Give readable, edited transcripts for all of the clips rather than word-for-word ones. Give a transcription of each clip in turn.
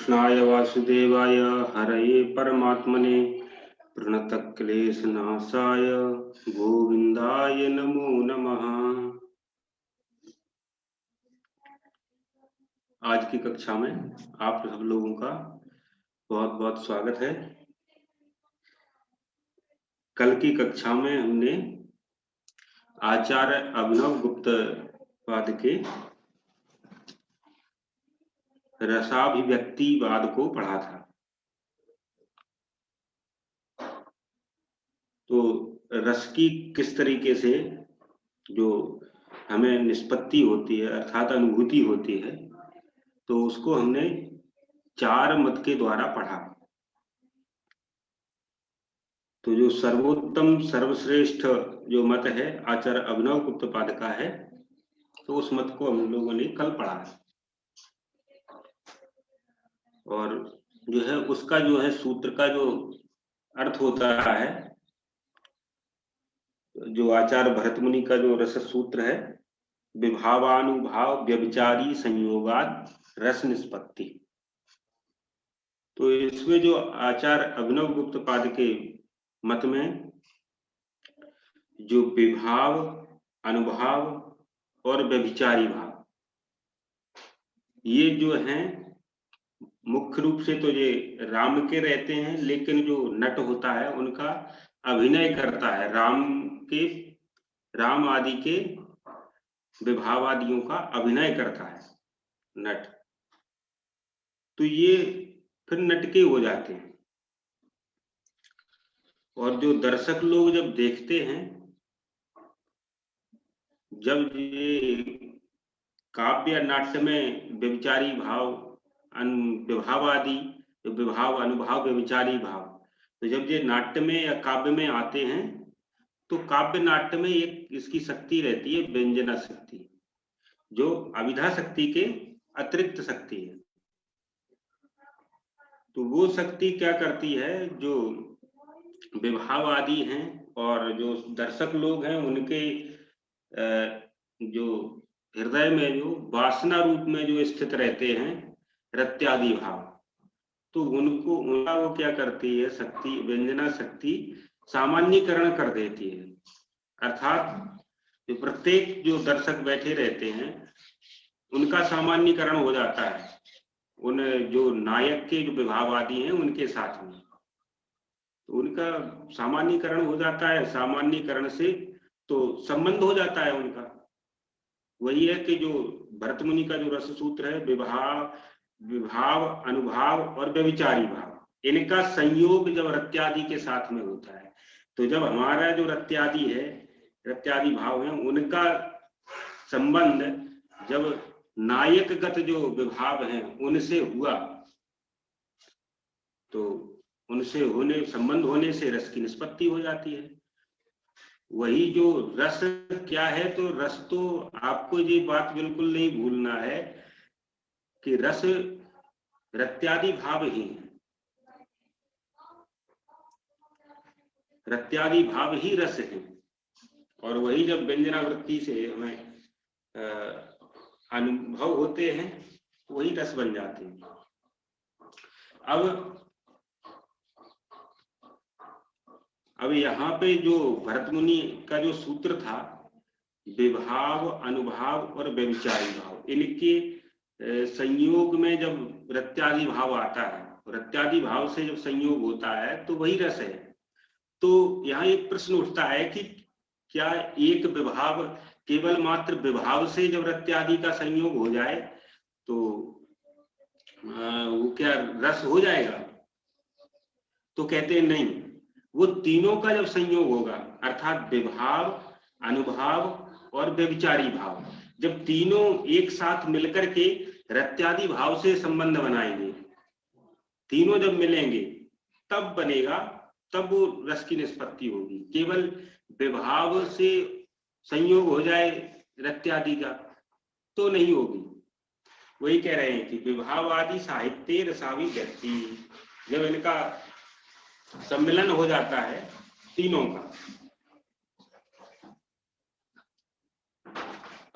कृष्णाय वासुदेवाय हरये परमात्मने प्रणतक्लेशनाशाय गोविंदाय नमो नमः। आज की कक्षा में आप सब लोगों का बहुत बहुत स्वागत है। कल की कक्षा में हमने आचार्य अभिनव गुप्त पाद के रसाभिव्यक्तिवाद को पढ़ा था। तो रस की किस तरीके से जो हमें निष्पत्ति होती है अर्थात अनुभूति होती है, तो उसको हमने चार मत के द्वारा पढ़ा। तो जो सर्वोत्तम सर्वश्रेष्ठ जो मत है आचार्य अभिनव गुप्त पाद का है, तो उस मत को हम लोगों ने कल पढ़ा है। और जो है उसका जो है सूत्र का जो अर्थ होता है, जो आचार्य भरत मुनि का जो रस सूत्र है, विभावानुभाव व्यभिचारी संयोगात रस निष्पत्ति। तो इसमें जो आचार्य अभिनव गुप्त पाद के मत में जो विभाव, अनुभाव और व्यभिचारी भाव, ये जो हैं मुख्य रूप से तो ये राम के रहते हैं, लेकिन जो नट होता है उनका अभिनय करता है, राम आदि के विभावादियों का अभिनय करता है नट। तो ये फिर नटके हो जाते हैं। और जो दर्शक लोग जब देखते हैं, जब ये काव्य या नाट्य में व्यभिचारी भाव, विभाव आदि, विभाव, अनुभाव, व्यभिचारी भाव, तो जब ये नाट्य में या काव्य में आते हैं, तो काव्य नाट्य में एक इसकी शक्ति रहती है व्यंजना शक्ति, जो अभिधा शक्ति के अतिरिक्त शक्ति है। तो वो शक्ति क्या करती है, जो विभाव आदि हैं और जो दर्शक लोग हैं उनके जो हृदय में जो वासना रूप में जो स्थित रहते हैं रत्यादि भाव, तो उनका वो क्या करती है शक्ति, व्यंजना शक्ति सामान्यीकरण कर देती है। अर्थात जो प्रत्येक जो दर्शक बैठे रहते हैं उनका सामान्यीकरण हो जाता है उन जो नायक के जो विभाव आदि हैं उनके साथ में, तो उनका सामान्यीकरण हो जाता है। सामान्यीकरण से तो संबंध हो जाता है उनका। वही है कि जो भरत मुनि का जो रस सूत्र है, विभाव, अनुभाव और व्यभिचारी भाव, इनका संयोग जब रत्यादि के साथ में होता है, तो जब हमारा जो रत्यादि है, रत्यादि भाव है, उनका संबंध जब नायकगत जो विभाव हैं उनसे हुआ, तो उनसे संबंध होने से रस की निष्पत्ति हो जाती है। वही जो रस क्या है, तो रस तो आपको ये बात बिल्कुल नहीं भूलना है कि रस रत्यादि भाव ही है, रत्यादि भाव ही रस है। और वही जब व्यंजनावृत्ति से हमें अनुभव होते हैं, वही रस बन जाते हैं। अब यहाँ पे जो भरत मुनि का जो सूत्र था, विभाव, अनुभाव और व्यभिचारी भाव, इनके संयोग में जब रत्यादि भाव आता है, रत्यादि भाव से जब संयोग होता है तो वही रस है। तो यहाँ एक प्रश्न उठता है कि क्या एक विभाव, केवल मात्र विभाव से जब रत्यादि का संयोग हो जाए तो वो क्या रस हो जाएगा? तो कहते हैं नहीं, वो तीनों का जब संयोग होगा, अर्थात विभाव, अनुभाव और व्यभिचारी भाव, जब तीनों एक साथ मिलकर के रत्यादि भाव से संबंध बनाएंगे, तीनों जब मिलेंगे तब बनेगा, तब वो रस की निष्पत्ति होगी। केवल विभाव से संयोग हो जाए रत्यादि का तो नहीं होगी। वही कह रहे हैं कि विभाव आदि साहित्य रसाभिव्यक्ति, जब इनका सम्मिलन हो जाता है तीनों का।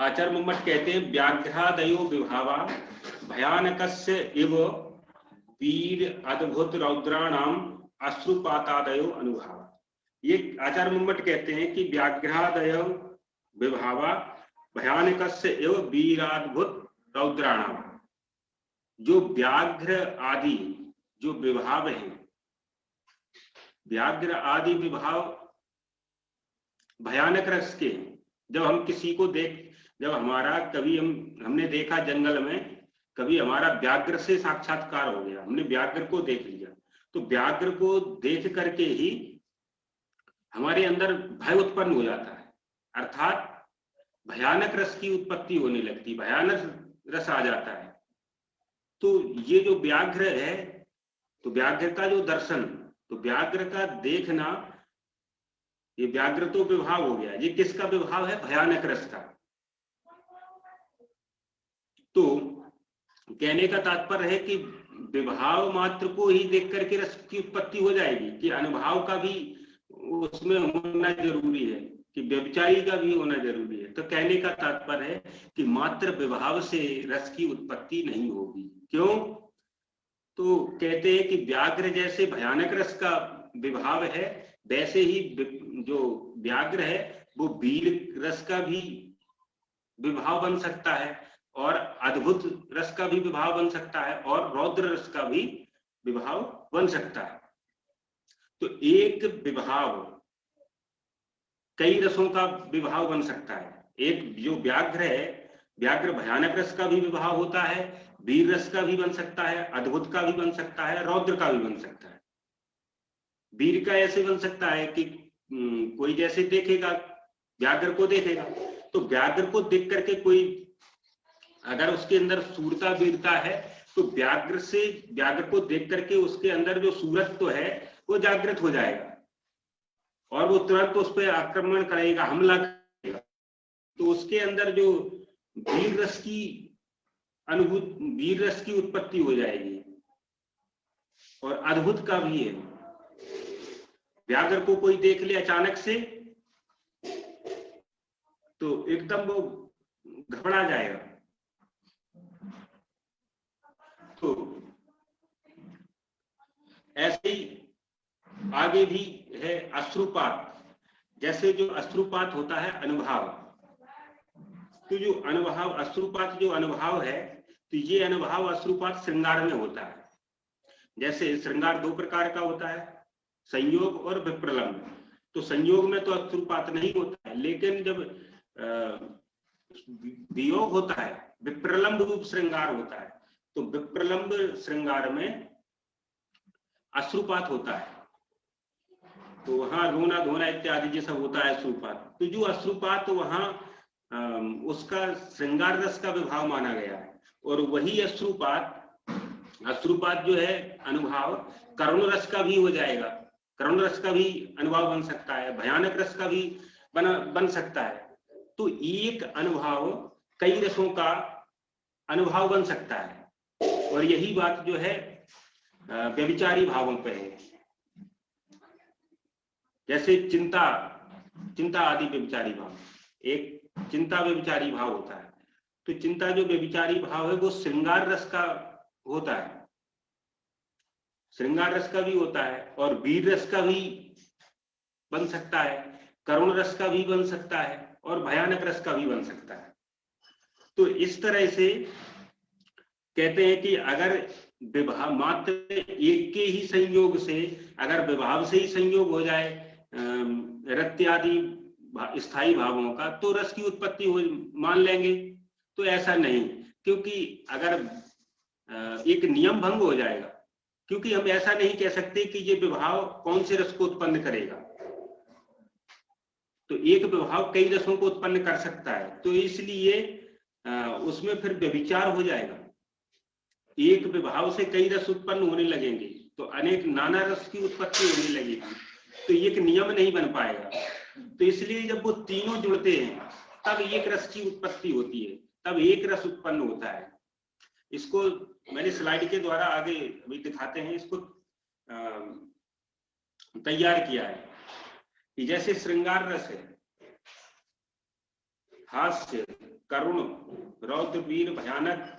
आचार्य मम्मट कहते हैं व्याघ्रादयो विभावा भयानकस्य इव वीर अद्भुत रौद्राणाम अश्रुपातादयो अनुभाव। ये आचार्य मुम्मट कहते हैं कि व्याघ्रादयो विभावा भयानकस्य एव वीराद्भुत रौद्राणाम। जो व्याघ्र आदि जो विभाव हैं, व्याघ्र आदि विभाव भयानक रस के। जब हम किसी को जब हमारा कभी हमने देखा जंगल में, कभी हमारा व्याघ्र से साक्षात्कार हो गया, हमने व्याघ्र को देख लिया, तो व्याघ्र को देख करके ही हमारे अंदर भय उत्पन्न हो जाता है, अर्थात भयानक रस की उत्पत्ति होने लगती, भयानक रस आ जाता है। तो ये जो व्याघ्र है, तो व्याघ्र का जो दर्शन, तो व्याघ्र का देखना, ये व्याघ्र तो विभाव हो गया। ये किसका विभाव है? भयानक रस का। तो कहने का तात्पर्य है कि विभाव मात्र को ही देख करके रस की उत्पत्ति हो जाएगी, कि अनुभव का भी उसमें होना जरूरी है, कि व्यभिचारी का भी होना जरूरी है। तो कहने का तात्पर्य है कि मात्र विभाव से रस की उत्पत्ति नहीं होगी। क्यों? तो कहते हैं कि व्याघ्र जैसे भयानक रस का विभाव है, वैसे ही जो व्याघ्र है वो वीर रस का भी विभाव बन सकता है, और अद्भुत रस का भी विभाव बन सकता है, और रौद्र रस का भी विभाव बन सकता है। तो एक विभाव कई रसों का विभाव बन सकता है। एक जो व्याघ्र है, व्याघ्र भयानक रस का भी विभाव होता है, वीर रस का भी बन सकता है, अद्भुत का भी बन सकता है, रौद्र का भी बन सकता है। वीर का ऐसे बन सकता है कि कोई जैसे देखेगा, व्याघ्र को देखेगा, तो व्याघ्र को देख करके कोई अगर उसके अंदर सूरता वीरता है, तो व्याघ्र को देख करके उसके अंदर जो सूरत्व है वो जागृत हो जाएगा, और वो तुरंत उस पर आक्रमण करेगा, हमला करेगा। तो उसके अंदर जो वीर रस की उत्पत्ति हो जाएगी, और अद्भुत का भी है। व्याघ्र को कोई देख ले अचानक से, तो एकदम वो घबरा जाएगा। तो ऐसे ही आगे भी है अश्रुपात। जैसे जो अश्रुपात होता है अनुभव, तो जो अनुभव अश्रुपात जो अनुभव है, तो ये अनुभव अश्रुपात श्रृंगार में होता है। जैसे श्रृंगार दो प्रकार का होता है, संयोग और विप्रलंब। तो संयोग में तो अश्रुपात नहीं होता है, लेकिन जब वियोग होता है, विप्रलंब रूप श्रृंगार होता है, तो विप्रलंब श्रृंगार में अश्रुपात होता है। तो वहां रोना धोना इत्यादि ये सब होता है अश्रुपात। तो जो अश्रुपात वहां उसका श्रृंगार रस का विभाव माना गया है, और वही अश्रुपात जो है अनुभव करुण रस का भी हो जाएगा। करुण रस का भी अनुभव बन सकता है, भयानक रस का भी बन सकता है। तो एक अनुभव कई रसों का अनुभव बन सकता है, और यही बात जो है व्यभिचारी भावों पे है। जैसे चिंता आदि व्यभिचारी भाव, एक चिंता व्यभिचारी भाव होता है। तो चिंता जो व्यभिचारी भाव है वो श्रृंगार रस का होता है, श्रृंगार रस का भी होता है, और वीर रस का भी बन सकता है, करुण रस का भी बन सकता है, और भयानक रस का भी बन सकता है। तो इस तरह से कहते हैं कि अगर विभाव मात्र एक के ही संयोग से, अगर विभाव से ही संयोग हो जाए रत्यादि स्थायी भावों का, तो रस की उत्पत्ति हो मान लेंगे। तो ऐसा नहीं, क्योंकि अगर एक नियम भंग हो जाएगा, क्योंकि हम ऐसा नहीं कह सकते कि ये विभाव कौन से रस को उत्पन्न करेगा। तो एक विभाव कई रसों को उत्पन्न कर सकता है, तो इसलिए उसमें फिर व्यभिचार हो जाएगा। एक विभाव से कई रस उत्पन्न होने लगेंगे, तो अनेक नाना रस की उत्पत्ति होने लगेगी, तो एक नियम नहीं बन पाएगा। तो इसलिए जब वो तीनों जुड़ते हैं तब एक रस की उत्पत्ति होती है, तब एक रस उत्पन्न होता है। इसको मैंने स्लाइड के द्वारा आगे अभी दिखाते हैं, इसको तैयार किया है कि जैसे श्रृंगार रस है, हास्य, करुण, रौद्र, वीर, भयानक,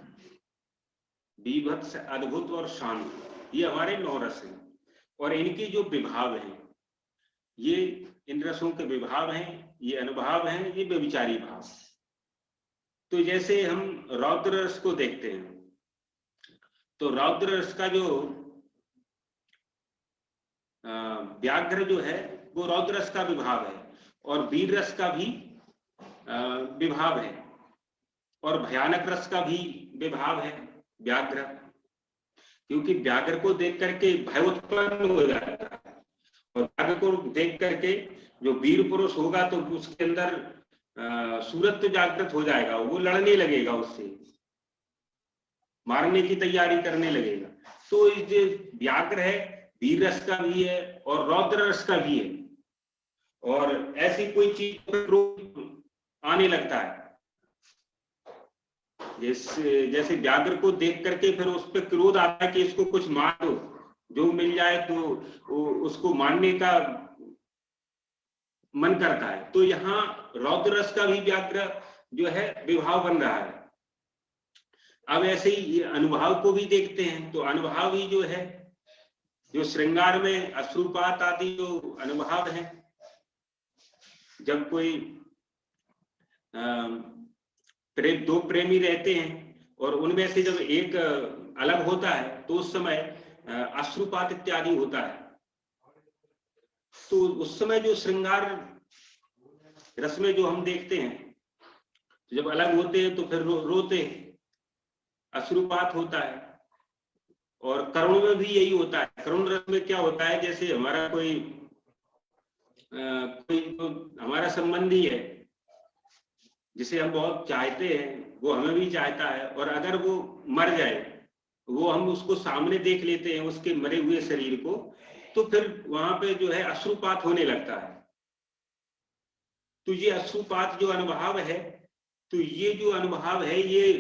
बीभत्स, अद्भुत और शांत। ये हमारे 9 रस हैं और इनकी जो विभाव हैं, ये इन रसों के विभाव हैं, ये अनुभाव हैं, ये व्यभिचारी भाव। तो जैसे हम रौद्र रस को देखते हैं, तो रौद्र रस का जो व्याघ्र जो है वो रौद्र रस का विभाव है और वीर रस का भी विभाव है और भयानक रस का भी विभाव है व्याघ्र, क्योंकि व्याघ्र को देख करके भय उत्पन्न हो जाता है और व्याघ्र को देख करके जो वीर पुरुष होगा तो उसके अंदर सूरत तो जागृत हो जाएगा, वो लड़ने लगेगा, उससे मारने की तैयारी करने लगेगा। तो ये जो व्याघ्र है वीर रस का भी है और रौद्र रस का भी है और ऐसी कोई चीज आने लगता है, जैसे व्याघ्र को देख करके फिर उस पर क्रोध आता है कि इसको कुछ मार दो, जो मिल जाए तो उसको मारने का मन करता है। तो यहाँ रौद्र रस का भी व्याघ्र जो है विभाव बन रहा है। अब ऐसे ही अनुभाव को भी देखते हैं, तो अनुभाव ही जो है जो श्रृंगार में अश्रुपात आदि जो अनुभाव है, जब कोई दो प्रेमी रहते हैं और उनमें से जब एक अलग होता है तो उस समय अश्रुपात इत्यादि होता है, तो उस समय जो श्रृंगार रस में जो हम देखते हैं, जब अलग होते हैं तो फिर रोते हैं, अश्रुपात होता है। और करुण में भी यही होता है। करुण रस में क्या होता है, जैसे हमारा कोई तो हमारा संबंधी है जिसे हम बहुत चाहते हैं, वो हमें भी चाहता है और अगर वो मर जाए, वो हम उसको सामने देख लेते हैं उसके मरे हुए शरीर को, तो फिर वहां पे जो है अश्रुपात होने लगता है। तो ये अश्रुपात जो अनुभव है, तो ये जो अनुभव है ये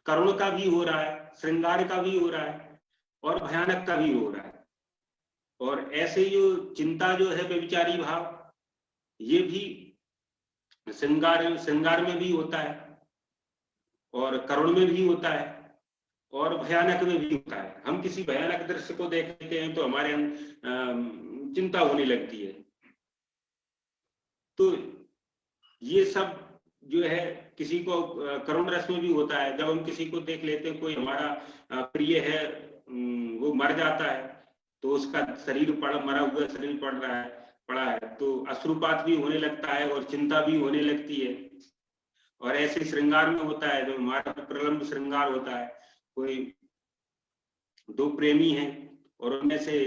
करुण का भी हो रहा है, श्रृंगार का भी हो रहा है और भयानक का भी हो रहा है। और ऐसे जो चिंता जो है व्यभिचारी भाव, ये भी श्रृंगार में भी होता है और करुण में भी होता है और भयानक में भी होता है। हम किसी भयानक दृश्य को देखते हैं तो हमारे चिंता होने लगती है। तो ये सब जो है किसी को करुण रस में भी होता है। जब हम किसी को देख लेते हैं, कोई हमारा प्रिय है, वो मर जाता है, तो उसका शरीर मरा हुआ शरीर पड़ा है, तो अश्रुपात भी होने लगता है और चिंता भी होने लगती है। और ऐसे श्रृंगार में होता है, जो हमारा प्रलंब श्रृंगार होता है, कोई दो प्रेमी हैं और उनमें से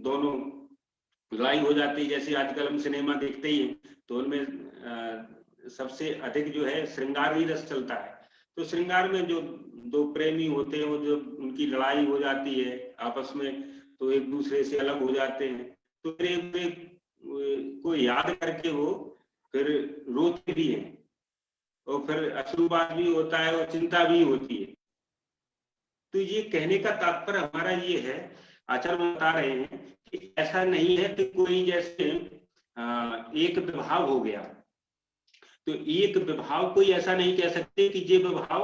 दोनों लड़ाई हो जाती है, जैसे आजकल हम सिनेमा देखते ही हैं, तो उनमें सबसे अधिक जो है श्रृंगार ही रस चलता है। तो श्रृंगार में जो दो प्रेमी होते हैं, वो जो उनकी लड़ाई हो जाती है आपस में, तो एक दूसरे से अलग हो जाते हैं, तो फिर को याद करके वो फिर रोते भी हैं और फिर अश्रुपात भी होता है और चिंता भी होती है। तो ये कहने का तात्पर्य हमारा ये है, आचार्य बता रहे हैं कि ऐसा नहीं है कि कोई जैसे एक विभाव हो गया, तो एक विभाव कोई ऐसा नहीं कह सकते कि ये विभाव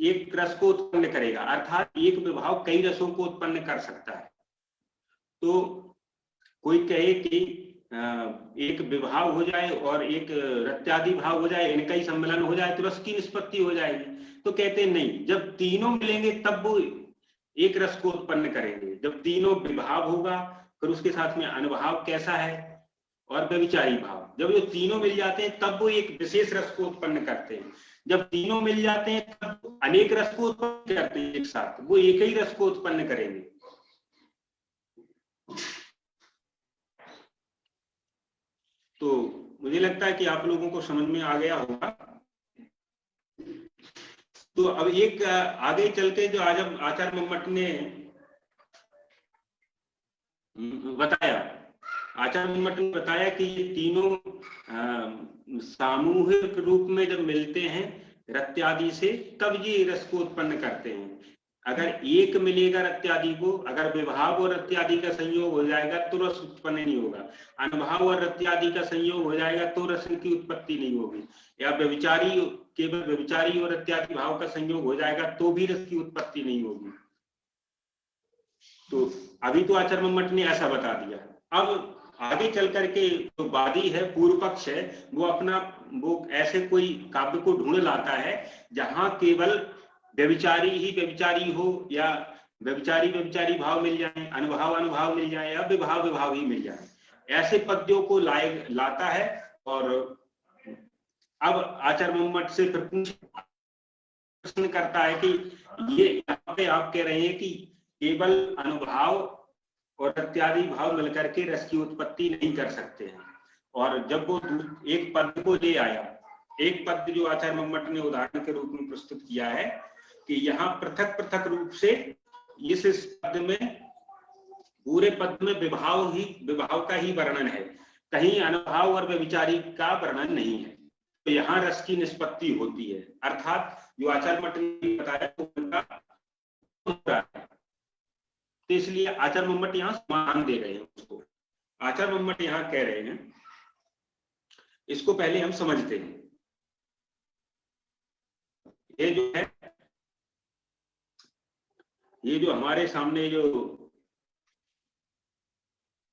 एक रस को उत्पन्न करेगा, अर्थात एक विभाव कई रसों को उत्पन्न कर सकता है। तो कोई कहे कि एक विभाव हो जाए और एक रत्यादि भाव हो जाए, इनका ही सम्मेलन हो जाए तो रस की निष्पत्ति हो जाएगी, तो कहते हैं नहीं, जब तीनों मिलेंगे तब वो एक रस को उत्पन्न करेंगे। जब तीनों विभाव होगा, फिर उसके साथ में अनुभाव कैसा है और व्यभिचारी भाव, जब ये तीनों मिल जाते हैं तब वो एक विशेष रस को उत्पन्न करते हैं। जब तीनों मिल जाते हैं तब अनेक रस को उत्पन्न करते हैं, एक साथ वो एक ही रस को उत्पन्न करेंगे। तो मुझे लगता है कि आप लोगों को समझ में आ गया होगा। तो अब एक आगे चलते जो आज आचार्य मम्मट ने बताया, आचार्य मम्मट ने बताया कि ये तीनों सामूहिक रूप में जब मिलते हैं रत्यादि से, तब ये रस को उत्पन्न करते हैं। अगर एक मिलेगा रत्यादि को, अगर विभाव और रत्यादि का संयोग हो जाएगा तो रस उत्पन्न नहीं होगा, अनुभाव और रत्यादि का संयोग हो जाएगा तो रस की उत्पत्ति नहीं होगी, या व्यभिचारी केवल व्यभिचारी और रत्यादि भाव का संयोग हो जाएगा तो भी रस की उत्पत्ति नहीं होगी। तो अभी तो आचार्य मम्मट ने ऐसा बता दिया। अब आगे चल करके जो वादी है, पूर्व पक्ष है, वो ऐसे कोई काव्य को ढूंढ लाता है जहां केवल व्यभिचारी ही व्यभिचारी हो, या व्यभिचारी भाव मिल जाए, अनुभाव मिल जाए, या विभाव ही मिल जाए, ऐसे पद्यों को लाता है। और अब आचार्य मम्मट से फिर प्रश्न करता है कि ये यहाँ पे आप कह रहे हैं कि केवल अनुभाव और इत्यादि भाव मिलकर के रस की उत्पत्ति नहीं कर सकते हैं। और जब वो एक पद को ले आया, एक पद जो आचार्य मम्मट ने उदाहरण के रूप में प्रस्तुत किया है कि यहाँ पृथक पृथक रूप से इस पद में, पूरे पद में विभाव का ही वर्णन है, कहीं अनुभाव और व्यभिचारी का वर्णन नहीं है। तो यहाँ रस की निष्पत्ति होती है, अर्थात जो आचार्य मम्मट ने बताया वो उनका, तो इसलिए आचार्य मम्मट यहाँ समाधान दे रहे हैं उसको। आचार्य मम्मट यहाँ कह रहे हैं, इसको पहले हम समझते हैं। ये जो है, ये जो हमारे सामने जो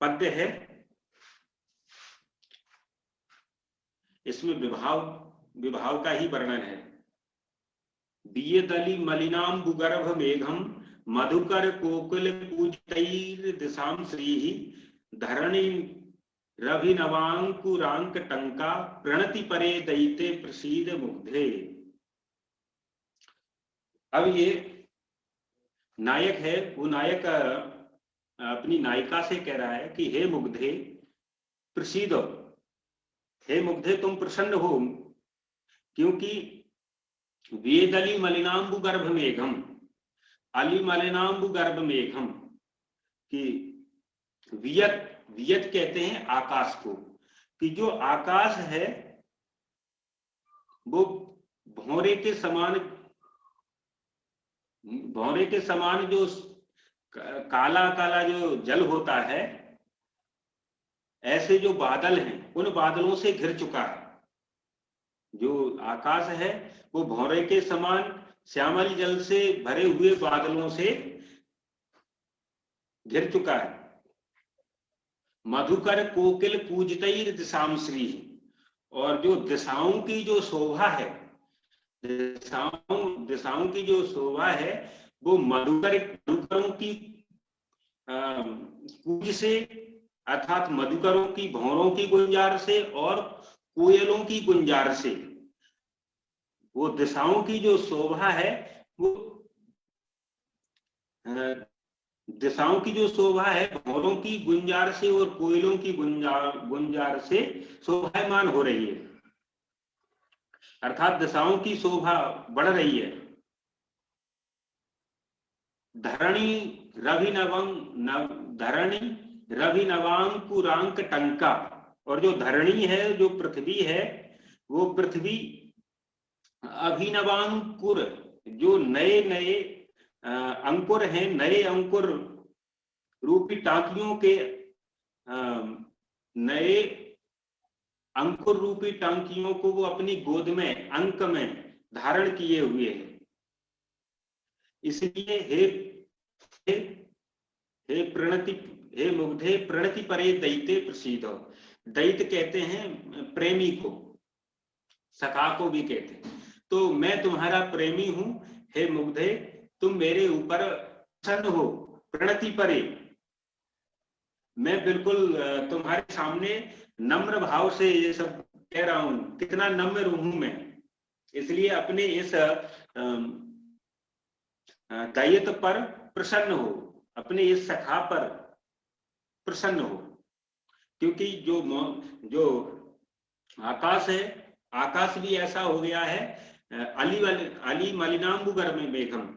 पद्य है, इसमें विभाव का ही वर्णन है। बियदली मलिनाम्बु गर्भ मेघम मधुकर कोकिल पूजितैर दिशाम श्रीहि धरणी रभिनवांकुरांक टंका प्रणति परे दैते प्रसीद मुग्धे। अब ये नायक है, वो नायक अपनी नायिका से कह रहा है कि हे मुग्धे प्रसीदो, हे मुग्धे तुम प्रसन्न हो, क्योंकि वेदली मलिनाम्बु गर्भ मेघम, अली मलिनाम्बु गर्भ मेघम, कि वियत कहते हैं आकाश को, कि जो आकाश है वो भौरे के समान जो काला काला जो जल होता है, ऐसे जो बादल हैं उन बादलों से घिर चुका है। जो आकाश है वो भौरे के समान श्यामल जल से भरे हुए बादलों से घिर चुका है। मधुकर कोकिल पूजितैर दिशाम श्री, और जो दिशाओं की जो शोभा है, दिशाओं की जो शोभा है वो मधुकरों की कूज से, अर्थात मधुकरों की भौरों की गुंजार से और कोयलों की गुंजार से, वो दिशाओं की जो शोभा है, वो दिशाओं की जो शोभा है भौरों की गुंजार से और कोयलों की गुंजार से शोभायमान हो रही है, अर्थात दिशाओं की शोभा बढ़ रही है। धरणी रभिनवांकुरांक टंका, और जो धरणी है, जो पृथ्वी है, वो पृथ्वी अभिनवांकुर, जो नए नए अंकुर हैं, नए अंकुर रूपी टांकियों के, नए अंकुर रूपी टांकियों को वो अपनी गोद में, अंक में धारण किए हुए हैं। इसलिए हे मुग्धे प्रणति परे दैते प्रसीदो, दैत कहते हैं प्रेमी को, सखा को भी कहते हैं। तो मैं तुम्हारा प्रेमी हूं, हे मुग्धे तुम मेरे ऊपर प्रसन्न हो, प्रणति परे, मैं बिल्कुल तुम्हारे सामने नम्र भाव से ये सब कह रहा हूं, कितना नम्र हूं मैं, इसलिए अपने इस दैत पर प्रसन्न हो, अपने इस सखा पर प्रसन्न हो, क्योंकि जो आकाश है, आकाश भी ऐसा हो गया है, अली मलिनाम्बु गर्भ मेघम,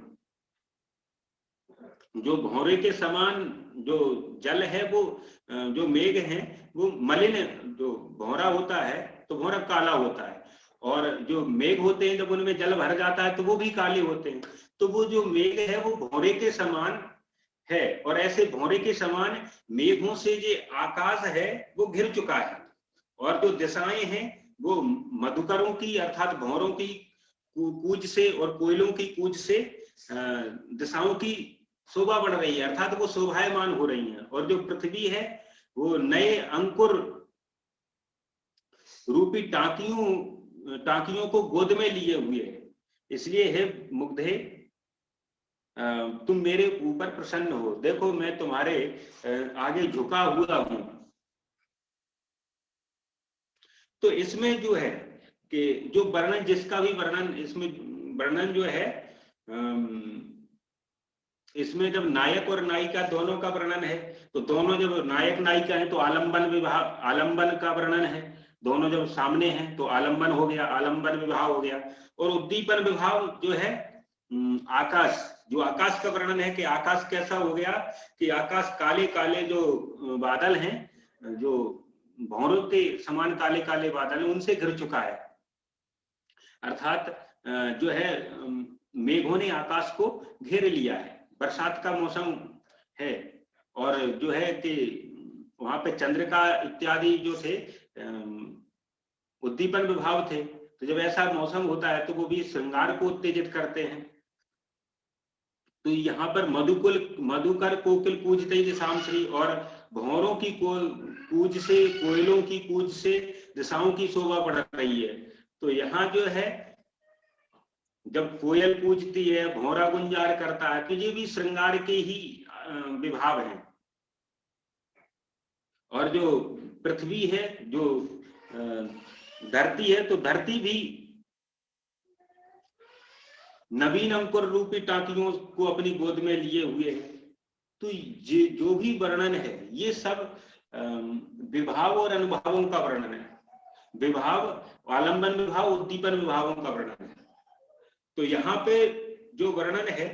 जो भौरे के समान जो जल है, वो जो मेघ है वो मलिन, जो भौरा होता है तो भौरा काला होता है, और जो मेघ होते हैं जब उनमें जल भर जाता है तो वो भी काले होते हैं। तो वो जो मेघ है वो भौरे के समान है, और ऐसे भौरे के समान मेघों से जो आकाश है वो घिर चुका है, और जो दिशाएं हैं वो मधुकरों की, अर्थात भौरों की कूज से और कोयलों की कूज से दिशाओं की शोभा बढ़ रही है, अर्थात वो शोभायमान हो रही है। और जो पृथ्वी है वो नए अंकुर रूपी टांकियों को गोद में लिए हुए है। इसलिए हे मुग्धे, तुम मेरे ऊपर प्रसन्न हो, देखो मैं तुम्हारे आगे झुका हुआ हूं। तो इसमें जो है कि जो वर्णन, जिसका भी वर्णन, इसमें वर्णन जो है, इसमें जब नायक और नायिका दोनों का वर्णन है, तो दोनों जब नायक नायिका है तो आलंबन विवाह, आलंबन का वर्णन है। दोनों जब सामने हैं तो आलंबन हो गया, आलंबन विवाह हो गया। और उद्दीपन विवाह जो है आकाश, जो आकाश का वर्णन है कि आकाश कैसा हो गया, कि आकाश काले काले जो बादल हैं, जो भौरों के समान काले काले बादल हैं, उनसे घिर चुका है। अर्थात जो है मेघों ने आकाश को घेर लिया है, बरसात का मौसम है। और जो है कि वहां पे चंद्रिका इत्यादि जो थे उद्दीपन विभाव थे। तो जब ऐसा मौसम होता है तो वो भी श्रृंगार को उत्तेजित करते हैं। तो यहाँ पर मधुकर कोकिल कूजते दिशाम श्री, और भौरों की कूज से, कोयलों की कूज से दिशाओं की शोभा बढ़ रही है। तो यहाँ जो है जब कोयल कूजती है, भौरा गुंजार करता है, तो ये भी श्रृंगार के ही विभाव हैं। और जो पृथ्वी है, जो धरती है, तो धरती भी नवीन अंकुर रूपी टांकियों को अपनी गोद में लिए हुए है। तो ये जो भी वर्णन है ये सब विभाव और अनुभावों का वर्णन है। विभाव, आलंबन विभाव, उद्दीपन विभावों का वर्णन है। तो यहाँ पे जो वर्णन है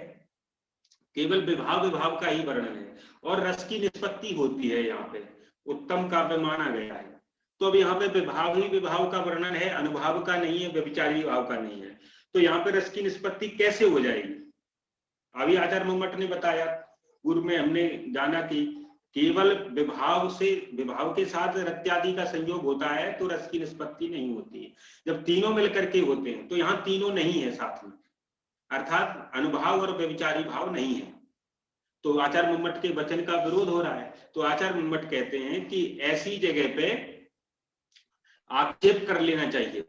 केवल विभाव का ही वर्णन है, और रस की निष्पत्ति होती है। यहाँ पे उत्तम काव्य माना गया है। तो अब यहाँ पे विभाव ही विभाव का वर्णन है, अनुभाव का नहीं है, व्यभिचारी भाव का नहीं है। तो यहाँ पे रस की निष्पत्ति कैसे हो जाएगी? अभी आचार्य मम्मट ने बताया, पूर्व में हमने जाना कि केवल विभाव के साथ रत्यादि का संयोग होता है तो रस की निष्पत्ति नहीं होती है। जब तीनों मिलकर के होते हैं तो यहाँ तीनों नहीं है साथ में, अर्थात अनुभाव और व्यभिचारी भाव नहीं है। तो आचार्य मम्मट के वचन का विरोध हो रहा है। तो आचार्य मम्मट कहते हैं कि ऐसी जगह पे आक्षेप कर लेना चाहिए,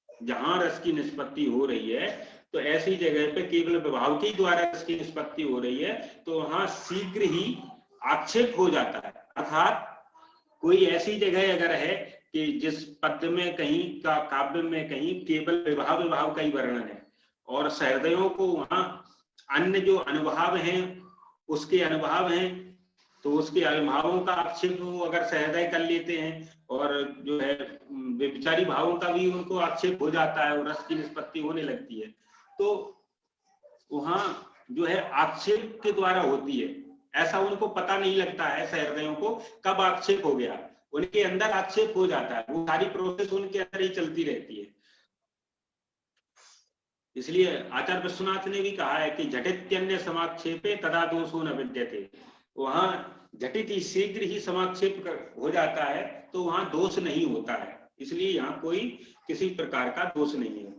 जहां रस की निष्पत्ति हो रही है तो ऐसी जगह पे केवल विभाव के द्वारा रस की निष्पत्ति हो रही है, तो वहां शीघ्र ही आक्षेप हो जाता है। अर्थात कोई ऐसी जगह अगर है कि जिस पद्य में कहीं का, काव्य में कहीं केवल विभाव का ही वर्णन है, और सहृदयों को वहां अन्य जो अनुभाव हैं उसके अनुभाव हैं, तो उसके अनुभावों का आक्षेप वो अगर सहृदय कर लेते हैं, और जो है व्यभिचारी भावों का भी उनको आक्षेप हो जाता है और रस की निष्पत्ति होने लगती है। तो वहां जो है आक्षेप के द्वारा होती है, ऐसा उनको पता नहीं लगता है सहृदयों को कब आक्षेप हो गया, उनके अंदर आक्षेप हो जाता है, वो सारी प्रोसेस उनके अंदर ही चलती रहती है। इसलिए आचार्य विश्वनाथ ने भी कहा है कि झटित्यन्य समाक्षेपे तदा दोषो न विद्यते। वहां झटित ही, शीघ्र ही समाक्षेप हो जाता है तो वहां दोष नहीं होता है, इसलिए यहाँ कोई किसी प्रकार का दोष नहीं है।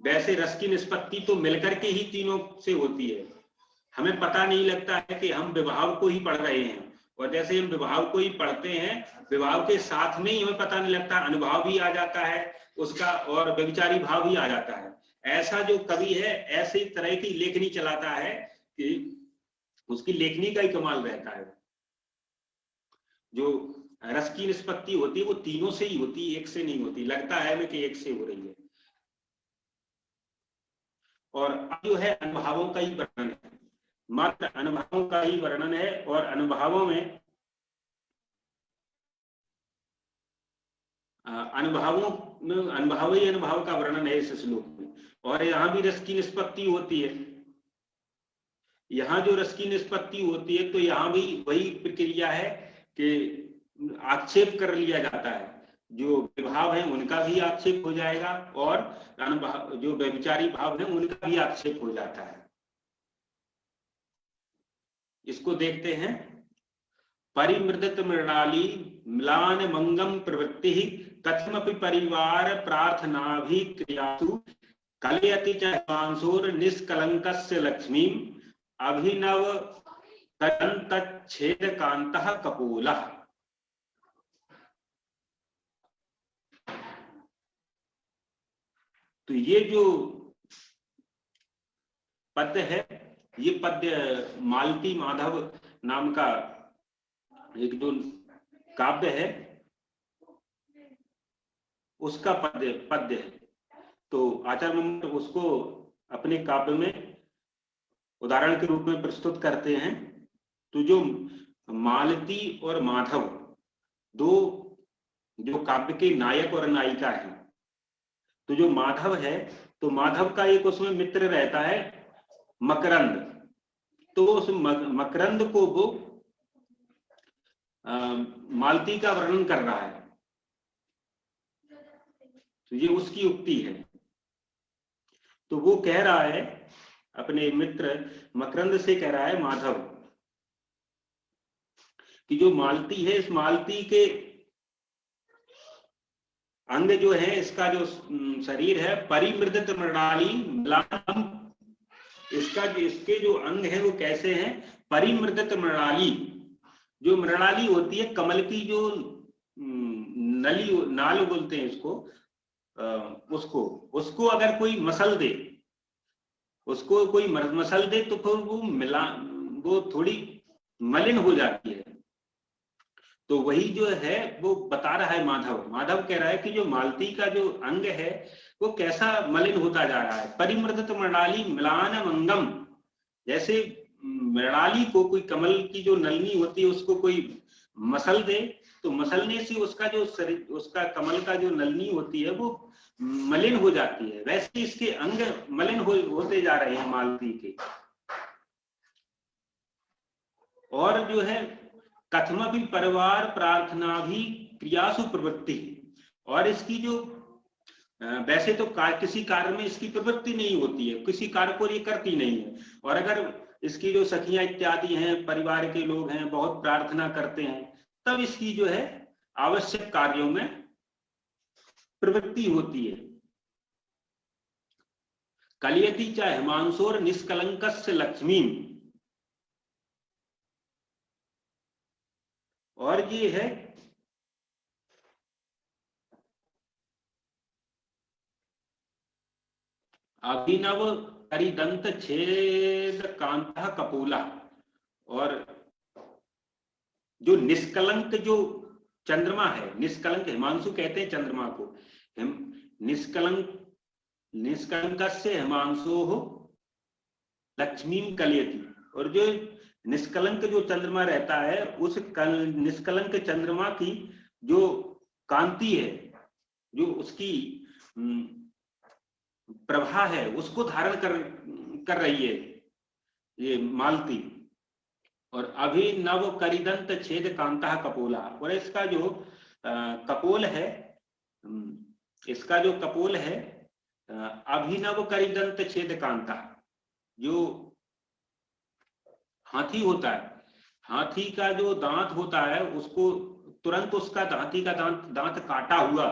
वैसे रस की निष्पत्ति तो मिलकर के ही तीनों से होती है, हमें पता नहीं लगता है कि हम विभाव को ही पढ़ रहे हैं, और जैसे हम विभाव को ही पढ़ते हैं, विभाव के साथ में ही हमें पता नहीं लगता, अनुभाव भी आ जाता है उसका, और व्यभिचारी भाव भी आ जाता है। ऐसा जो कवि है ऐसी तरह की लेखनी चलाता है कि उसकी लेखनी का ही कमाल रहता है। जो रस की निष्पत्ति होती है वो तीनों से ही होती है, एक से नहीं होती। लगता है हमें कि एक से हो रही है। और अब जो है अनुभावों का ही वर्णन है, मात्र अनुभवों का ही वर्णन है, और अनुभवों में अनुभव का वर्णन है इस श्लोक में। और यहाँ भी रस की निष्पत्ति होती है, यहाँ जो रस की निष्पत्ति होती है तो यहाँ भी वही प्रक्रिया है कि आक्षेप कर लिया जाता है, जो विभाव है उनका भी आक्षेप हो जाएगा, और जो व्यभिचारी भाव है उनका भी आक्षेप हो जाता है। इसको देखते हैं। परिमृदत मृणाली म्लान मंगम प्रवृत्ति कथमपि परिवार प्रार्थना भी क्रियासु कलयति च हिमांशोर निष्कलंकस्य लक्ष्मीं अभिनव तच्छेद कांतः कपोलः। तो ये जो पद्य है, ये पद्य मालती माधव नाम का एक जो काव्य है उसका पद्य है। तो आचार्य मंमट उसको अपने काव्य में उदाहरण के रूप में प्रस्तुत करते हैं। तो जो मालती और माधव दो जो काव्य के नायक और नायिका हैं, तो जो माधव है, तो माधव का एक उसमें मित्र रहता है मकरंद। तो उस मकरंद को वो मालती का वर्णन कर रहा है। तो ये उसकी उक्ति है। तो वो कह रहा है अपने मित्र मकरंद से, कह रहा है माधव कि जो मालती है, इस मालती के अंग जो है, इसका जो शरीर है परिमृदित मृणाली म्लानम, इसके जो अंग है वो कैसे हैं? परिमृदित मृणाली। जो मृणाली होती है कमल की जो नली नाल बोलते हैं इसको, उसको अगर कोई मसल दे, उसको कोई मसल दे तो फिर वो थोड़ी मलिन हो जाती है। तो वही जो है वो बता रहा है माधव कह रहा है कि जो मालती का जो अंग है वो कैसा मलिन होता जा रहा है। परिमृदित मृणाली म्लान अंगम, जैसे मृणाली को कोई कमल की जो नलनी होती है उसको कोई मसल दे, तो मसलने से उसका जो शरीर, उसका कमल का जो नलनी होती है वो मलिन हो जाती है, वैसे इसके अंग मलिन होते जा रहे हैं मालती के। और जो है कथमपि परिवार प्रार्थना भी क्रियासु प्रवृत्ति, और इसकी जो वैसे तो किसी कार्य में इसकी प्रवृत्ति नहीं होती है, किसी कार्य को ये करती नहीं है। और अगर इसकी जो सखियां इत्यादि हैं, परिवार के लोग हैं, बहुत प्रार्थना करते हैं, तब इसकी जो है आवश्यक कार्यों में प्रवृत्ति होती है। कलयति च हिमांशोर निष्कलंकस्य लक्ष्मी, और ये है अभिनव करिदंत छेद कांता कपोला, और जो निष्कलंक जो चंद्रमा है, निष्कलंक हिमांशु कहते हैं चंद्रमा को, निष्कलंक से हिमांशु हो लक्ष्मी कलयति, और जो निष्कलंक जो चंद्रमा रहता है उस निष्कलंक चंद्रमा की जो कांति है, जो उसकी प्रभा है, उसको धारण कर रही है ये मालती। और अभिनव करिदंत छेद कांता कपोला, और इसका जो कपोल है, इसका जो कपोल है अभिनव करिदंत छेद कांता, जो हाथी होता है, हाथी का जो दांत होता है उसको तुरंत उसका हाथी का दांत काटा हुआ,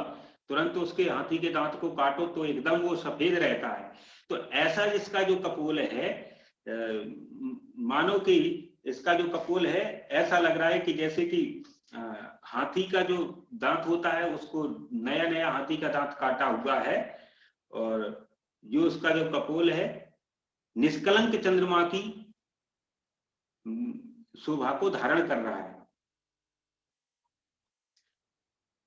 तुरंत उसके हाथी के दांत को काटो तो एकदम वो सफेद रहता है। तो ऐसा इसका जो कपोल है, मानो कि इसका जो कपोल है ऐसा लग रहा है कि जैसे कि हाथी का जो दांत होता है उसको नया नया हाथी का दांत काटा हुआ है, और जो उसका जो कपोल है निष्कलंक चंद्रमा की शोभा को धारण कर रहा है।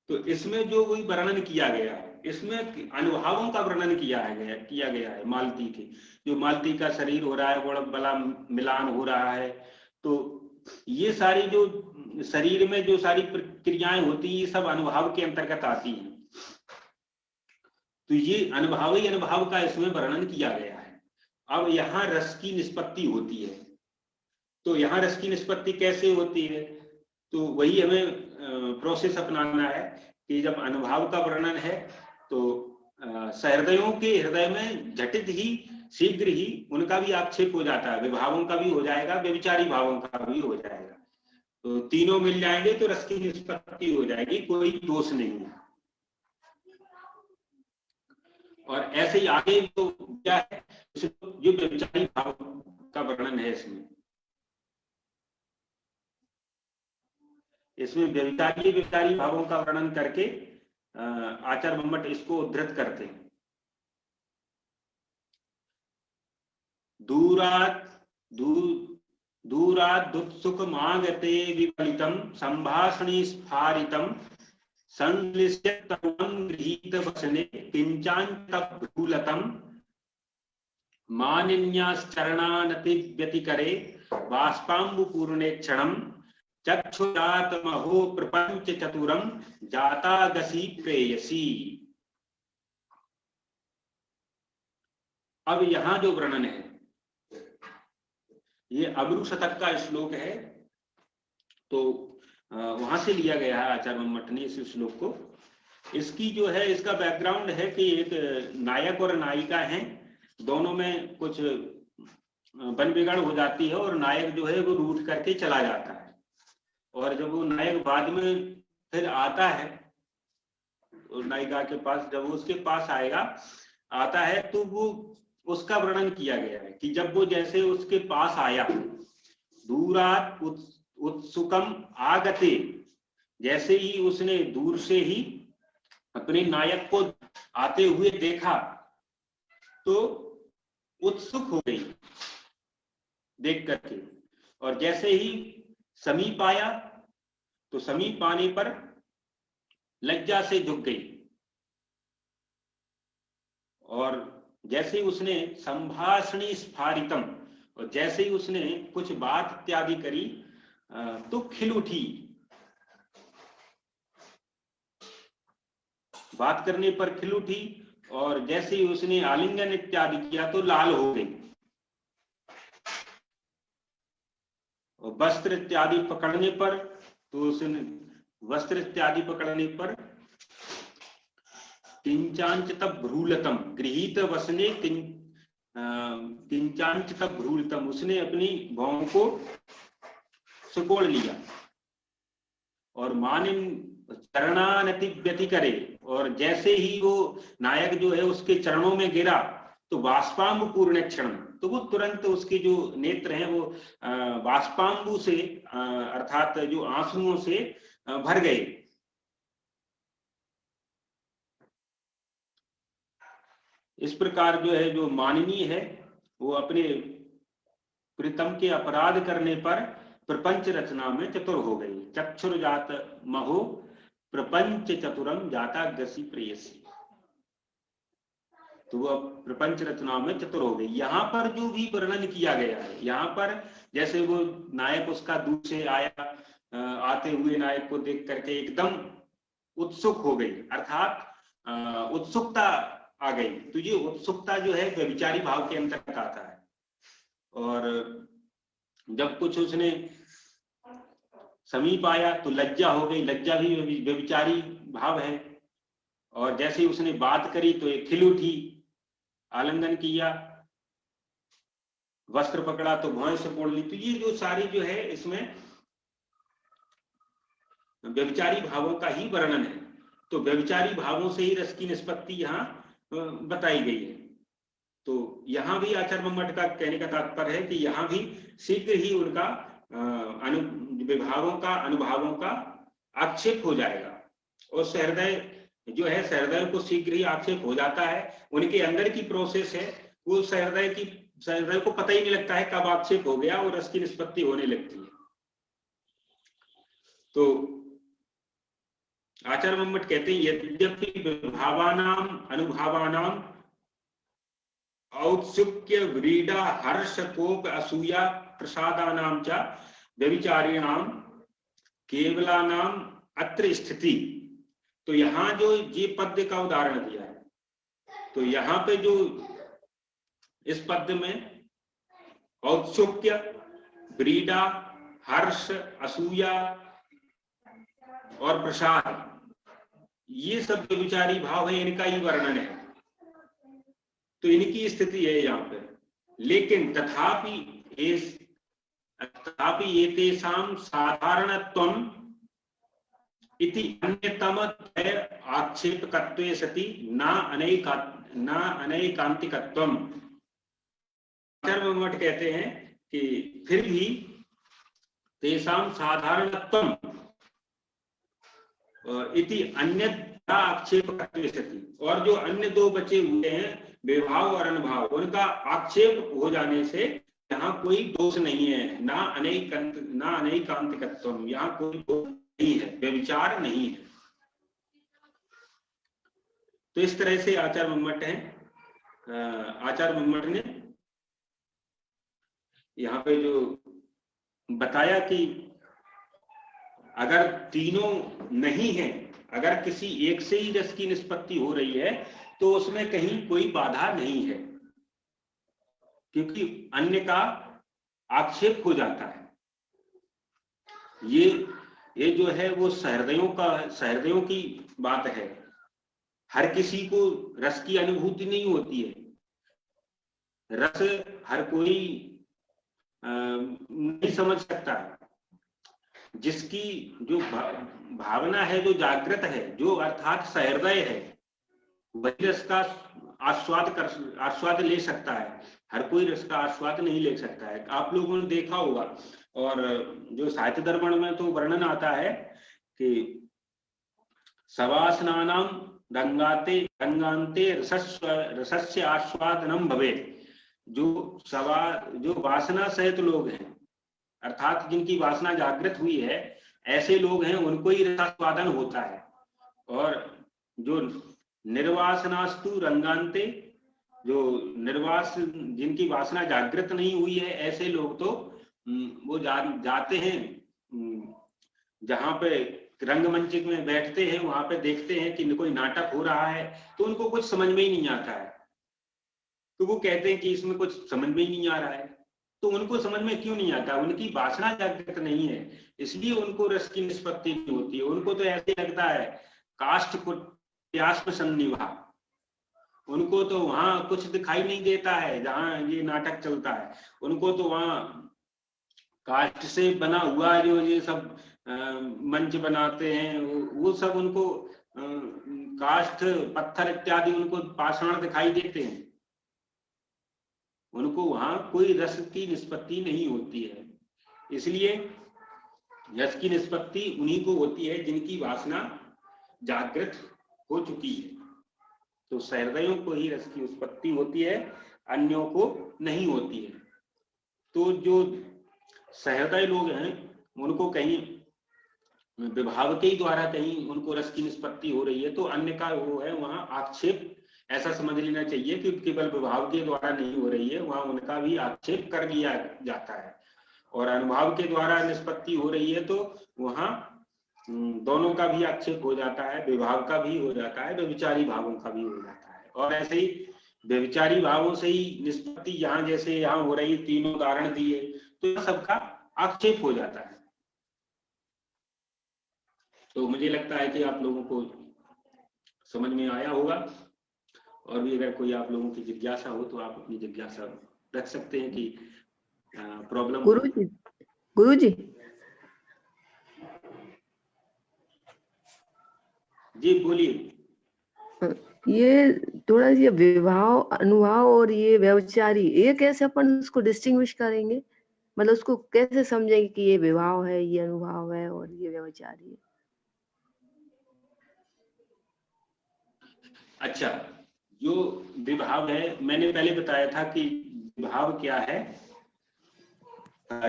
तो इसमें जो वही वर्णन किया गया है, इसमें अनुभावों का वर्णन किया गया है मालती के, जो मालती का शरीर हो रहा है बड़ा बड़ा मिलान हो रहा है। तो ये सारी जो शरीर में जो सारी प्रक्रियाएं होती हैं ये सब अनुभाव के अंतर्गत आती हैं। तो ये अनुभाव का इसमें वर्णन किया गया है। अब यहाँ रस की निष्पत्ति होती है। तो यहाँ रस की निष्पत्ति कैसे होती है? तो वही हमें प्रोसेस अपनाना है कि जब अनुभाव का वर्णन है तो सहृदयों के हृदय में झटित ही शीघ्र ही उनका भी आक्षेप हो जाता है, विभावों का भी हो जाएगा, व्यभिचारी भावों का भी हो जाएगा। तो तीनों मिल जाएंगे तो रस की निष्पत्ति हो जाएगी, कोई दोष नहीं है। और ऐसे ही आगे तो क्या है, जो व्यभिचारी भाव का वर्णन है इसमें व्यभिचारी भावों का वर्णन करके आचार्य मम्मट इसको उद्धृत करते हैं। दूरात् दुत्सुकमागते विपलितं संभाषणी स्फारितं संश्लिष्य तरुणं गृहीतवसने किंचान्तभ्रूलतं मानिन्याश्चरणानतिव्यतिकरे बाष्पाम्बुपूर्णे क्षणं चक्षुरात्महो प्रपंच चतुरं जातागसी प्रेयसी। अब यहाँ जो वर्णन है ये अमरू शतक का श्लोक है, तो वहां से लिया गया है आचार्य मम्मट ने इस श्लोक को। इसकी जो है इसका बैकग्राउंड है कि एक नायक और नायिका हैं, दोनों में कुछ बन बिगड़ हो जाती है और नायक जो है वो रूठ करके चला जाता है, और जब वो नायक बाद में फिर आता है और नायिका के पास, जब वो उसके पास आता है तो वो उसका वर्णन किया गया है कि जब वो जैसे उसके पास आया, दूरात उत्सुकम आगते, जैसे ही उसने दूर से ही अपने नायक को आते हुए देखा तो उत्सुक हो गई देख करके, और जैसे ही समीप आया तो समीप आने पर लज्जा से झुक गई, और जैसे उसने संभाषणी स्फारितम, और जैसे ही उसने कुछ बात इत्यादि करी तो खिल उठी, बात करने पर खिल उठी, और जैसे ही उसने आलिंगन इत्यादि किया तो लाल हो गई, और वस्त्र इत्यादि पकड़ने पर तो उसने वस्त्र इत्यादि पकड़ने पर किंचांचित भ्रूलतम गृहीत वसने किंचांचित भ्रूलतम, उसने अपनी भौं को सुकोड़ लिया, और मानिन चरणानति व्यति करे, और जैसे ही वो नायक जो है उसके चरणों में गिरा तो बाष्पाम्बु पूर्ण क्षण, तो वो तुरंत उसके जो नेत्र हैं वो बाष्पाम्बु से अर्थात जो आंसुओं से भर गए। इस प्रकार जो है जो माननीय है वो अपने प्रीतम के अपराध करने पर प्रपंच रचना में चतुर हो गई। चक्षुर जात महो प्रपंच चतुरम जाता गसी प्रेयसी, तो वो प्रपंच रचना में चतुर हो गई। यहाँ पर जो भी वर्णन किया गया है, यहाँ पर जैसे वो नायक उसका दूर से आया, आते हुए नायक को देख करके एकदम उत्सुक हो गई, अर्थात उत्सुकता आ गई, तो ये उत्सुकता जो है व्यभिचारी भाव के अंतर्गत आता है। और जब कुछ उसने समीप आया तो लज्जा हो गई, लज्जा भी व्यभिचारी भाव है, और जैसे उसने बात करी तो एक खिल उठी, आलिंगन किया, वस्त्र पकड़ा तो भौं से पोड़ ली, तो ये जो सारी जो है इसमें व्यभिचारी भावों का ही वर्णन है। तो व्यभिचारी भावों से ही रस की निष्पत्ति यहाँ बताई गई है। तो यहाँ भी आचार्य मम्मट का कहने का तात्पर्य है कि यहाँ भी शीघ्र ही उनका विभावों का अनुभावों का आक्षेप हो जाएगा, और सहृदय जो है सहृदय को शीघ्र ही आक्षेप हो जाता है। उनके अंदर की प्रोसेस है वो सहृदय को पता ही नहीं लगता है कब आक्षेप हो गया और रस की निष्पत्ति होने लगती है। तो आचार्य मम्मट कहते हैं यद्यपि विभावानाम अनुभावानाम औत्सुक्य व्रीडा हर्ष कोप असूया प्रसादानाम च व्यभिचारिणाम केवलानाम अत्र स्थिति। तो यहाँ जो ये पद्य का उदाहरण दिया है, तो यहाँ पे जो इस पद्य में औत्सुक्य व्रीडा हर्ष असूया और प्रसाद, ये सब व्यभिचारी भाव है, इनका ही वर्णन है, तो इनकी स्थिति है यहाँ पे। लेकिन तथापि एतेषां साधारणत्वम् इति अन्यतम आक्षेपकत्वे सति न अनैकांतिकत्वम्। आचार्य मम्मट कहते हैं कि फिर भी तेषां साधारणत्वम् इति अन्यथा आक्षेप करते सति, और जो अन्य दो बचे हुए हैं विभाव और अनुभाव, उनका आक्षेप हो जाने से यहाँ कोई दोष नहीं है, ना अनैकांतिकत्वम, यहाँ कोई दोष नहीं है, व्यभिचार नहीं है। तो इस तरह से आचार्य मम्मट है, आचार्य मम्मट ने यहाँ पे जो बताया कि अगर तीनों नहीं है, अगर किसी एक से ही रस की निष्पत्ति हो रही है तो उसमें कहीं कोई बाधा नहीं है, क्योंकि अन्य का आक्षेप हो जाता है। ये जो है वो सहृदयों की बात है। हर किसी को रस की अनुभूति नहीं होती है, रस हर कोई नहीं समझ सकता है। जिसकी जो भावना है, जो जागृत है, जो अर्थात सहृदय है, वही रस का आस्वाद ले सकता है। हर कोई रस का आस्वाद नहीं ले सकता है। आप लोगों ने देखा होगा, और जो साहित्य दर्पण में तो वर्णन आता है कि सवासनानां रंगांते रसस्य आस्वादनम भवेत्। जो वासना सहित लोग हैं, अर्थात जिनकी वासना जागृत हुई है, ऐसे लोग हैं, उनको ही रसास्वादन होता है। और जो निर्वासनास्तु रंगांते, जो निर्वास जिनकी वासना जागृत नहीं हुई है, ऐसे लोग तो वो जाते हैं जहां पे रंगमंच में बैठते हैं, वहां पे देखते हैं कि कोई नाटक हो रहा है, तो उनको कुछ समझ में ही नहीं आता है, तो वो कहते हैं कि इसमें कुछ समझ में ही नहीं आ रहा है। तो उनको समझ में क्यों नहीं आता? उनकी वासना जागृत नहीं है, इसलिए उनको रस की निष्पत्ति नहीं होती है। उनको तो ऐसे लगता है काष्ठ कुट्यास्म सन्निभा, उनको तो वहां कुछ दिखाई नहीं देता है जहां ये नाटक चलता है। उनको तो वहां काष्ठ से बना हुआ जो ये सब मंच बनाते हैं, वो सब उनको काष्ठ पत्थर इत्यादि उनको पाषाण दिखाई देते हैं। उनको वहां कोई रस की निष्पत्ति नहीं होती है। इसलिए रस की निष्पत्ति उन्हीं को होती है जिनकी वासना जागृत हो चुकी है। तो सहृदयों को ही रस की उत्पत्ति होती है, अन्यों को नहीं होती है। तो जो सहृदय लोग हैं, उनको कहीं विभाव के ही द्वारा कहीं उनको रस की निष्पत्ति हो रही है, तो अन्य का वो है वहां आक्षेप, ऐसा समझ लेना चाहिए कि केवल विभाव के द्वारा नहीं हो रही है, वहां उनका भी आक्षेप कर लिया जाता है। और अनुभाव के द्वारा निष्पत्ति हो रही है तो वहां दोनों का भी आक्षेप हो जाता है, विभाव का भी हो जाता है, व्यभिचारी भावों का भी हो जाता है। और ऐसे ही व्यभिचारी भावों से ही निष्पत्ति यहाँ जैसे यहाँ हो रही, तीनों उदाहरण दिए, तो सबका आक्षेप हो जाता है। तो मुझे लगता है कि आप लोगों को समझ में आया होगा। और भी अगर कोई आप लोगों की जिज्ञासा हो तो आप अपनी जिज्ञासा रख सकते हैं कि प्रॉब्लम। गुरुजी जी बोलिए। ये थोड़ा ये विभाव, अनुभाव और ये व्यभिचारी, ये कैसे अपन उसको डिस्टिंग्विश करेंगे? मतलब उसको कैसे समझेंगे कि ये विभाव है, ये अनुभाव है और ये व्यभिचारी है? अच्छा, जो विभाव है, मैंने पहले बताया था कि विभाव क्या है।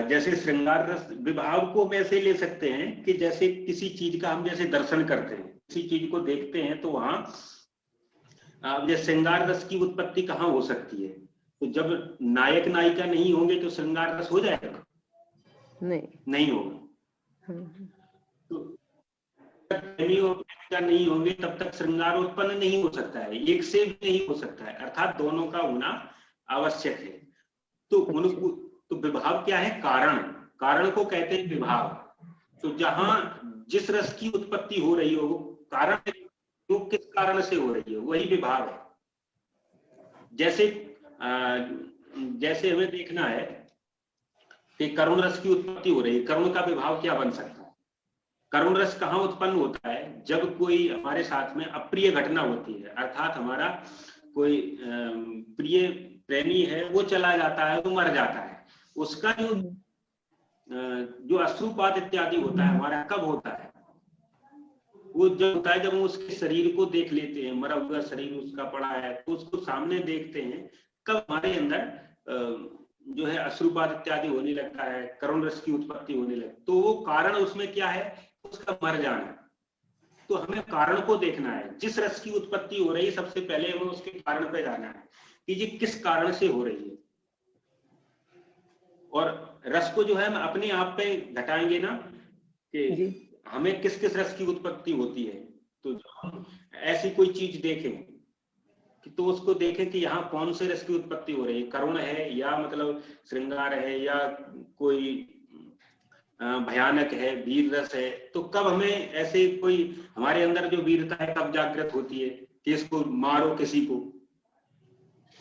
जैसे श्रृंगार रस, विभाव को हम ऐसे ले सकते हैं कि जैसे किसी चीज का हम जैसे दर्शन करते हैं, किसी चीज को देखते हैं, तो वहां जैसे श्रृंगार रस की उत्पत्ति कहाँ हो सकती है? तो जब नायक नायिका नहीं होंगे तो श्रृंगार रस हो जाएगा? नहीं होगा। तो प्रेमी और प्रेमिका नहीं होंगे तब तक श्रृंगार उत्पन्न नहीं हो सकता है, एक से भी नहीं हो सकता है, अर्थात दोनों का होना आवश्यक है। तो उनको, तो विभाव क्या है? कारण को कहते हैं विभाव। तो जहां जिस रस की उत्पत्ति हो रही हो, कारण तो किस कारण से हो रही है, वही विभाव है। जैसे हमें देखना है कि करुण रस की उत्पत्ति हो रही है, करुण का विभाव क्या बन सकता है? करुण रस कहाँ उत्पन्न होता है? जब कोई हमारे साथ में अप्रिय घटना होती है, अर्थात हमारा कोई प्रिय प्रेमी है, वो चला जाता है, वो मर जाता है, उसका जो अश्रुपात इत्यादि होता है हमारा कब होता है? वो जब होता है जब हम उसके शरीर को देख लेते हैं, मरा हुआ शरीर उसका पड़ा है, तो उसको सामने देखते हैं, कब हमारे अंदर जो है अश्रुपात इत्यादि होने लगता है, करुण रस की उत्पत्ति होने लगती। तो वो कारण उसमें क्या है? उसका मर जाना। तो हमें कारण को देखना है, जिस रस की उत्पत्ति हो रही है सबसे पहले हमें उसके कारण पे जाना है कि ये किस कारण से हो रही है। और रस को जो है हम अपने आप पे घटाएंगे ना कि हमें किस किस रस की उत्पत्ति होती है। तो जब हम ऐसी कोई चीज देखें कि तो उसको देखें कि यहाँ कौन से रस की उत्पत्ति हो रही है, करुण है या मतलब श्रृंगार है या कोई भयानक है, वीर रस है। तो कब हमें ऐसे कोई हमारे अंदर जो वीरता है कब जागृत होती है कि इसको मारो किसी को।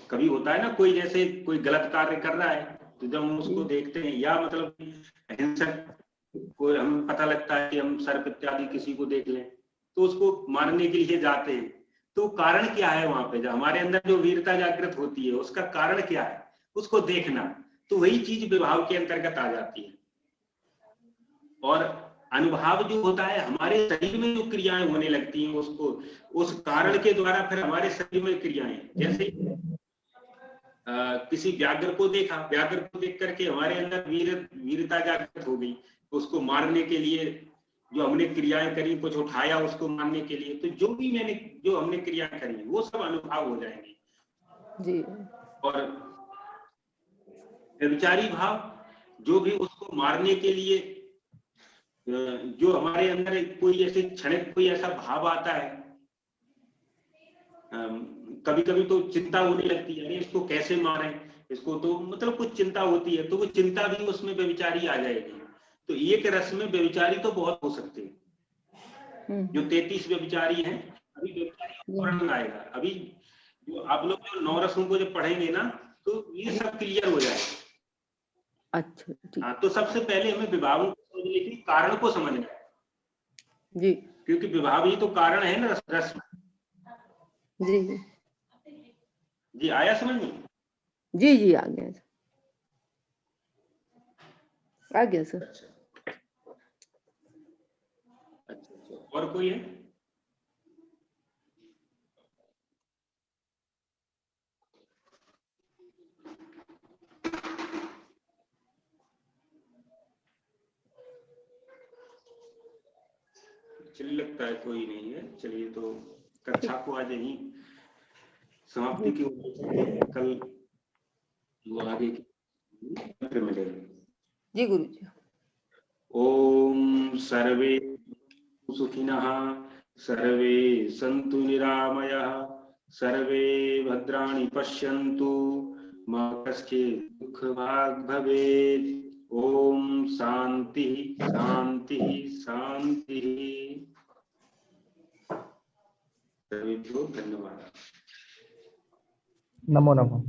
कभी होता है ना कोई जैसे कोई गलत कार्य कर रहा है तो जब हम उसको देखते हैं, या मतलब हिंसक कोई हमें पता लगता है कि हम सर्प इत्यादि किसी को देख लें तो उसको मारने के लिए जाते हैं। तो कारण क्या है वहां पे? जब हमारे अंदर जो वीरता जागृत होती है उसका कारण क्या है, उसको देखना। तो वही चीज विभाव के अंतर्गत आ जाती है। और अनुभाव जो होता है हमारे शरीर में जो क्रियाएं होने लगती हैं, उसको उस कारण के द्वारा फिर हमारे शरीर में क्रियाएं, जैसे किसी व्याघ्र को देखा, व्याघ्र को देख करके हमारे अंदर वीरता जागृत हो गई, उसको मारने के लिए जो हमने क्रियाएं करी, कुछ उठाया उसको मारने के लिए, तो जो हमने क्रियाएं करी वो सब अनुभाव हो जाएंगे जी। और व्यभिचारी भाव जो भी उसको मारने के लिए जो हमारे अंदर कोई ऐसे क्षणिक कोई ऐसा भाव आता है, कभी कभी तो चिंता होने लगती है, इसको कैसे मारें, इसको तो मतलब कुछ चिंता होती है, तो वो चिंता भी उसमें व्यभिचारी आ जाएगी। तो एक रस में व्यभिचारी तो बहुत हो सकते हैं। जो 33 व्यभिचारी हैं, अभी व्यभिचारी वर्णन आएगा। अभी जो आप लोग जो 9 रसों को जब पढ़ेंगे ना तो ये सब क्लियर हो जाएगा। अच्छा ठीक। हाँ, तो सबसे पहले हमें विभागों को समझने के कारण को समझना है जी, क्योंकि विभाग ही तो कारण है ना रस। जी जी आया समझ में? जी जी आ गया सर। अच्छा अच्छा, और कोई है? चलिए लगता है कोई नहीं है। चलिए तो कक्षा को आज यहीं समाप्ति की ओर, कल वो आगे की मिलेंगे। जी गुरु जी। ओम सर्वे सुखिनः सर्वे सन्तु निरामयः सर्वे भद्राणि पश्यन्तु मा कश्चित् दुःखभाग् भवेत्। ओम शांति शांति शांति। सर्वेभ्यो धन्यवाद। नमो नमः।